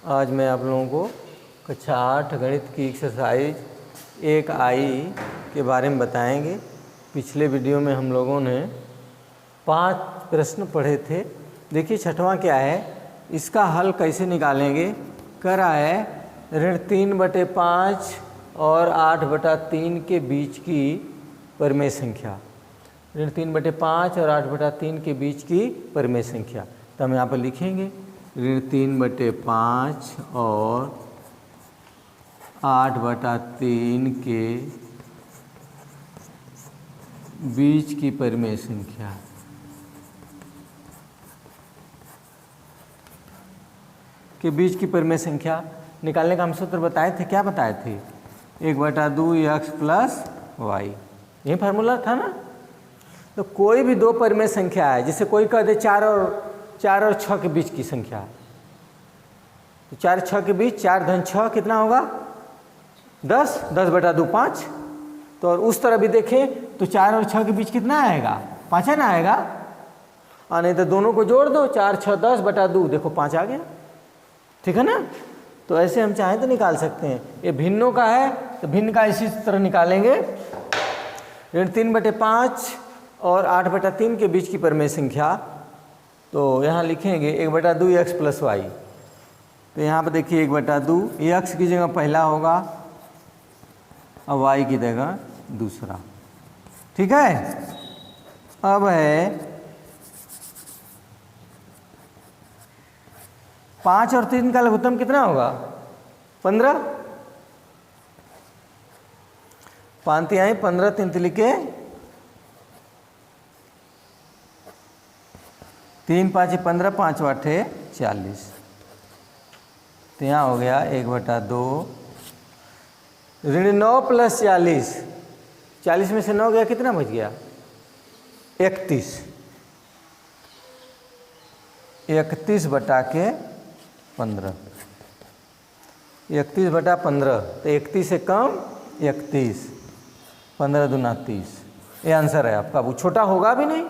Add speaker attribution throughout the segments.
Speaker 1: आज मैं आप लोगों को कक्षा 8 गणित की एक्सरसाइज 1I के बारे में बताएंगे। पिछले वीडियो में हम लोगों ने 5 प्रश्न पढ़े थे। देखिए छठवां क्या है, इसका हल कैसे निकालेंगे। कह रहा है ऋण 3/5 और 8/3 के बीच की परिमेय संख्या। ऋण 3/5 और 8/3 के बीच की परिमेय संख्या। तो हम यहाँ पर लिखेंगे ऋण 3/5 और 8/3 के बीच की परिमेय संख्या। के बीच की परिमेय संख्या निकालने का हम सूत्र बताए थे। क्या बताए थे? 1/2 x प्लस वाई, यही फार्मूला था ना। तो कोई भी दो परिमेय संख्या है, जैसे कोई कह दे 4 और 6 के बीच की संख्या है, तो 4 और 6 के बीच 4 धन 6 कितना होगा? 10, 10/2 5। तो और उस तरह भी देखें तो 4 और 6 के बीच कितना आएगा? 5 है ना आएगा। और नहीं तो दोनों को जोड़ दो, 4 6 10/2, देखो 5 आ गया। ठीक है ना। तो ऐसे हम चाहें तो निकाल सकते हैं। ये भिन्नों का है तो भिन्न का इसी तरह निकालेंगे। ऋण 3/5 और 8/3 के बीच की परिमेय संख्या। तो यहाँ लिखेंगे 1/2 x प्लस वाई। तो यहाँ पर देखिए 1/2, x की जगह पहला होगा और y की जगह दूसरा। ठीक है। अब है 5 और 3 का लघुत्तम कितना होगा? 15। 5 तिहाई 15, 3 तिलिके 3 5 15, 5 8 40। तो यहाँ हो गया 1/2 ऋण 9 प्लस 40। 40 में से 9 गया, कितना बच गया? 31। 31/15। 31/15 तो 31 से कम 31, 15 दूना 30। ये आंसर है आपका। वो छोटा होगा भी नहीं।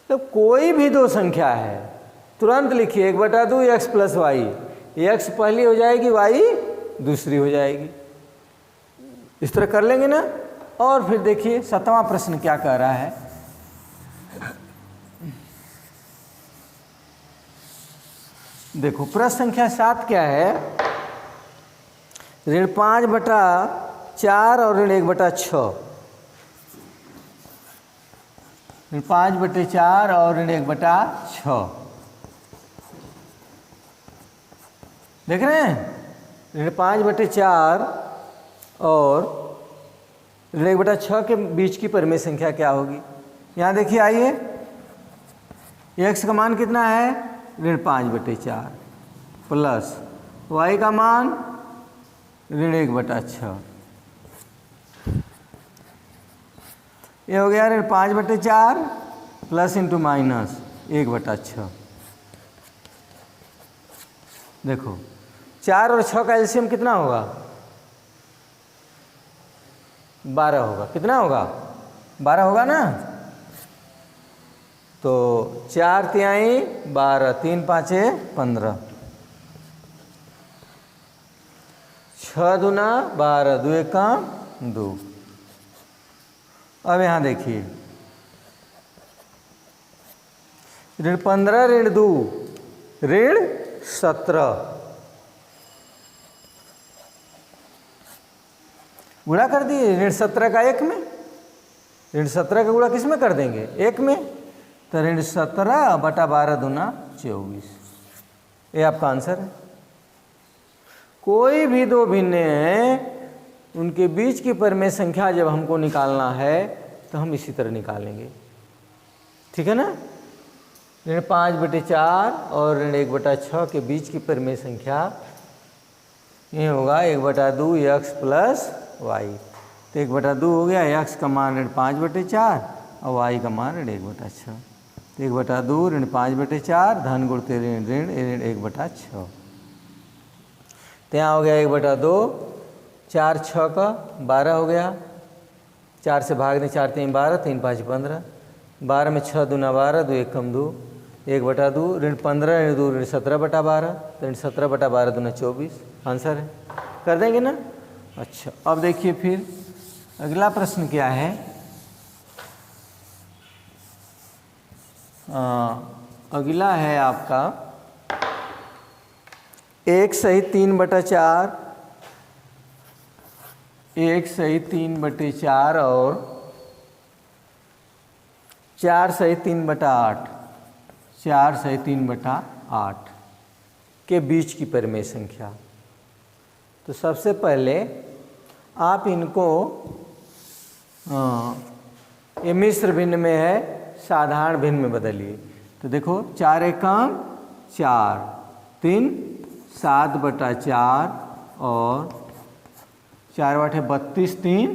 Speaker 1: तो कोई भी दो संख्या है, तुरंत लिखिए 1/2 x प्लस वाई। x पहली हो जाएगी, y दूसरी हो जाएगी। इस तरह कर लेंगे ना। और फिर देखिए 7वां प्रश्न क्या कह रहा है। देखो प्रश्न संख्या 7 क्या है। ऋण 5/4 और ऋण 1/6। ऋण 5/4 और ऋण 1/6 देख रहे हैं। ऋण 5/4 और ऋण 1/6 के बीच की परिमेय संख्या क्या होगी? यहाँ देखिए, आइए x का मान कितना है? ऋण 5/4 प्लस y का मान ऋण 1/6। ये हो गया ऋण 5/4 प्लस इंटू माइनस 1/6। देखो 4 और 6 का एलसीएम कितना होगा? 12 होगा। कितना होगा? 12 होगा ना। तो 4 तिहाई 12, 3 5 15, 6 दूना 12, 2 एकम 2। अब यहाँ देखिए ऋण 15 ऋण 2 ऋण 17। गुणा कर दिए ऋण 17 का 1 में। ऋण 17 का गुणा किस में कर देंगे? 1 में। तो ऋण 17/12 दूना 24। ये आपका आंसर है। कोई भी दो भिन्न हैं, उनके बीच की परिमेय संख्या जब हमको निकालना है तो हम इसी तरह निकालेंगे। ठीक है ना। ऋण 5/4 और ऋण 1/6 के बीच की परिमेय संख्या ये होगा 1/2 x प्लस वाई। तो 1/2 हो गया, x का मान ऋण 5/4 और y का मान ऋण 1/6। तो 1/2 ऋण 5/4 धन गुणते ऋण ऋण 1/6। तो यहाँ हो गया 1/2, 4 6 का 12 हो गया। 4 से भाग दें, 4 3 12, 3 5 15, 12 में 6 दूना 12, 2 एकम 2, 1/2 ऋण 15 ऋण 2 ऋण 17/12, तो ऋण 17/12 दूना 24 आंसर है। कर देंगे ना। अच्छा, अब देखिए फिर अगला प्रश्न क्या है। अगला है आपका 1 सही 3/4, 1 सही 3/4 और 4 सही 3/8, 4 सही 3/8 के बीच की परिमेय संख्या। तो सबसे पहले आप इनको ये मिश्र भिन्न में है, साधारण भिन्न में बदलिए। तो देखो 4 एकम 4, 3 7/4 और 4 8 32, 3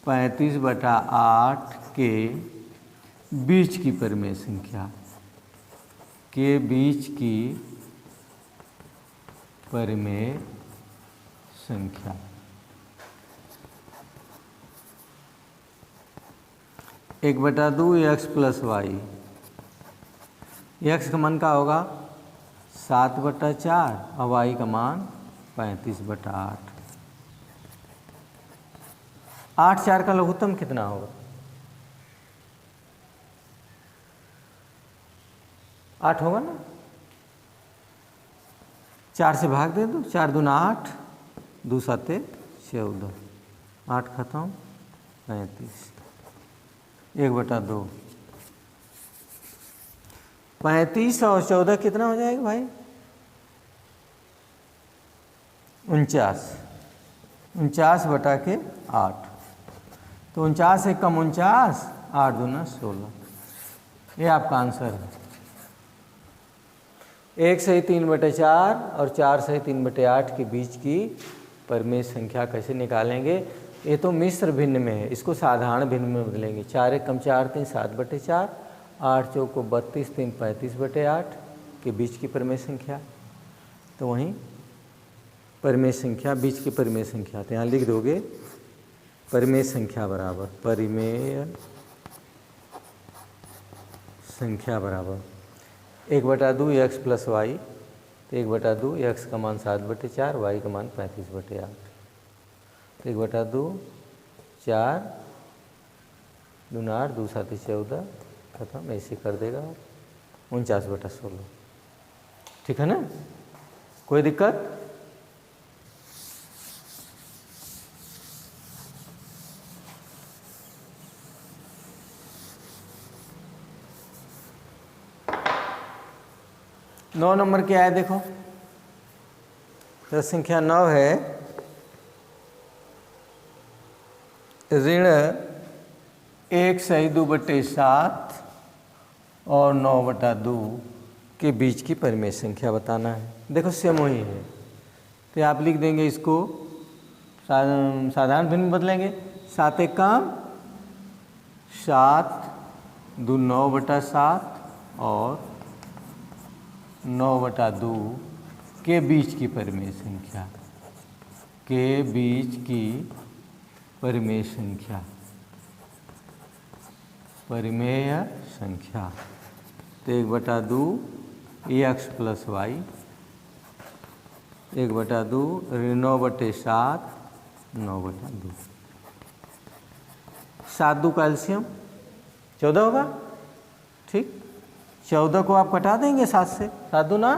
Speaker 1: 35/8 के बीच की परिमेय संख्या, के बीच की परिमेय संख्या। एक बटा 2 एक्स प्लस वाई, एक्स का मान का होगा 7/4 और वाई का मान 35/8। 8 4 का लघुत्तम कितना होगा? 8 होगा ना। 4 से भाग दे दो, 4 दूना 8, 2 7 14, 8 खत्म 35, 1/2। 35 और 14 कितना हो जाएगा भाई? 49, 49/8। तो 49 से कम 49, 8 दूना 16, ये आपका आंसर है। 1 सही 3/4 और 4 सही 3/8 के बीच की परिमेय संख्या कैसे निकालेंगे? ये तो मिश्र भिन्न में है, इसको साधारण भिन्न में बदलेंगे। 4 एकम 4 3 7/4, 8 चौको 32, 3 35/8 के बीच की परिमेय संख्या। तो वहीं परिमेय संख्या, बीच की परिमेय संख्या, तो यहाँ लिख दोगे परिमेय संख्या बराबर, परिमेय संख्या बराबर 1/2 एक्स प्लस वाई। तो 1/2 एक्स का मान 7/4, वाई का मान 35/8। तो 1/2 4 दूना 8, 2 7 14 खत्म, ऐसे कर देगा 49/16। ठीक है ना, कोई दिक्कत? नौ नंबर क्या है देखो। तो संख्या 9 है, ऋण 1 सही 2/7 और 9/2 के बीच की परिमेय संख्या बताना है। देखो सेम वही है, तो आप लिख देंगे इसको साधारण भिन्न में बदलेंगे। 7 एकम 7, 2 9/7 और 9/2 के बीच की परिमेय संख्या, के बीच की परिमेय संख्या, परिमेय संख्या। तो 1/2 एक्स प्लस वाई, 1/2 ऋण 9/7, 9/2। 7 2 का एलसीएम 14 होगा। ठीक, 14 को आप कटा देंगे 7 से, 7 दूना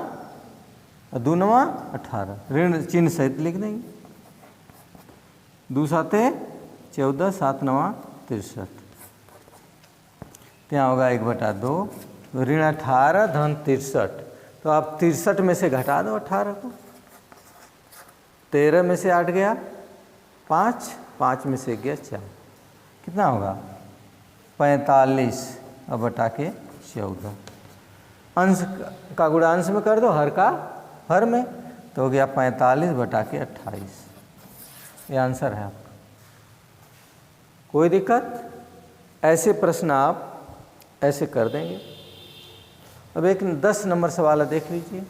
Speaker 1: 2 9 18, ऋण चिन्ह सहित लिख देंगे। 2 7 14, 7 9 63, क्या होगा 1/2 ऋण 18 धन 63। तो आप 63 में से घटा दो 18 को, 13 में से 8 गया 5, 5 में से गया 4, कितना होगा 45 और बटा के 14। अंश का गुणा अंश में कर दो, हर का हर में, तो हो गया 45 बटा के 28। ये आंसर है आपका। कोई दिक्कत? ऐसे प्रश्न आप ऐसे कर देंगे। अब एक 10 नंबर सवाल देख लीजिए।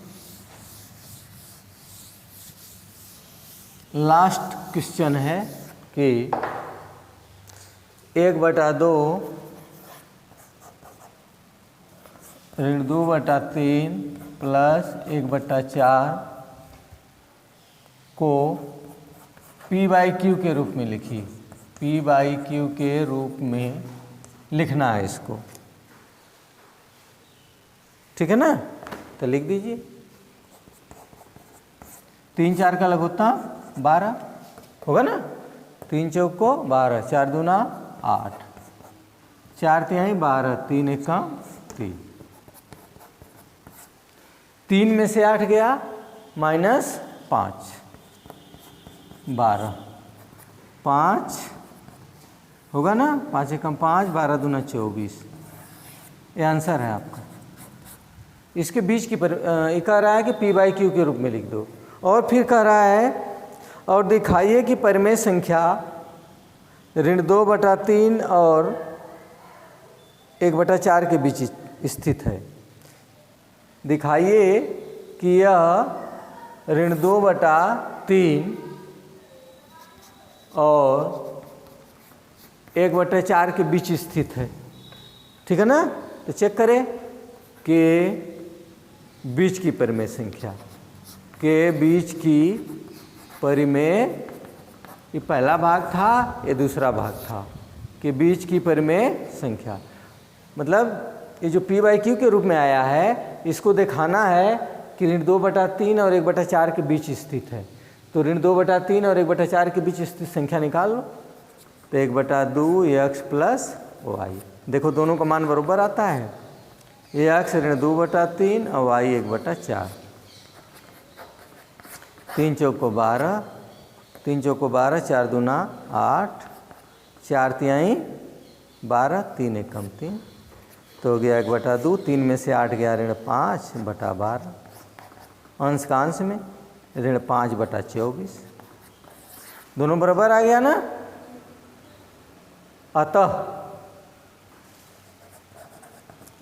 Speaker 1: लास्ट क्वेश्चन है कि 1/2 ऋण 2/3 प्लस 1/4 को P/Q के रूप में लिखिए। P/Q के रूप में लिखना है इसको, ठीक है ना? तो लिख दीजिए। 3 4 का लघुत्तम 12 होगा ना? 3 चौक को 12, 4 दूना 8, 4 तिहाई 12, 3 एकम 3। 3 में से 8 गया -5, 12, 5 होगा ना? 5 एकम 5, 12 दूना 24। ये आंसर है आपका। इसके बीच की ये कह रहा है कि P/Q के रूप में लिख दो। और फिर कह रहा है और दिखाइए कि परिमेय संख्या ऋण 2/3 और 1/4 के बीच स्थित है। दिखाइए कि यह ऋण 2/3 और 1/4 के बीच स्थित है, ठीक है ना? तो चेक करें कि बीच की परिमेय संख्या के बीच की परिमेय, ये पहला भाग था, ये दूसरा भाग था, कि बीच की परिमेय संख्या मतलब ये जो P/Q के रूप में आया है, इसको दिखाना है कि ऋण 2/3 और 1/4 के बीच स्थित है। तो ऋण 2/3 और 1/4 के बीच स्थित संख्या निकाल लो। तो 1/2 x प्लस वाई, देखो दोनों का मान बराबर आता है। ये x ऋण 2/3 और y 1/4। 3 चौक को 12, 3 चौक को 12, 4 दूना 8, 4 तिहाई 12, 3 एकम 3, तो हो गया 1/2। 3 में से 8 गया ऋण 5/12। अंश का अंश में ऋण 5/24, दोनों बराबर आ गया ना?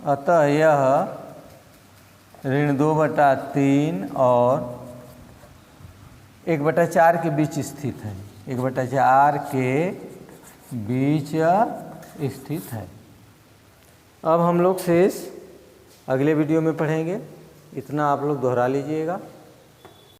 Speaker 1: अतः यह ऋण 2/3 और 1/4 के बीच स्थित है। 1/4 के बीच स्थित है। अब हम लोग शेष अगले वीडियो में पढ़ेंगे। इतना आप लोग दोहरा लीजिएगा।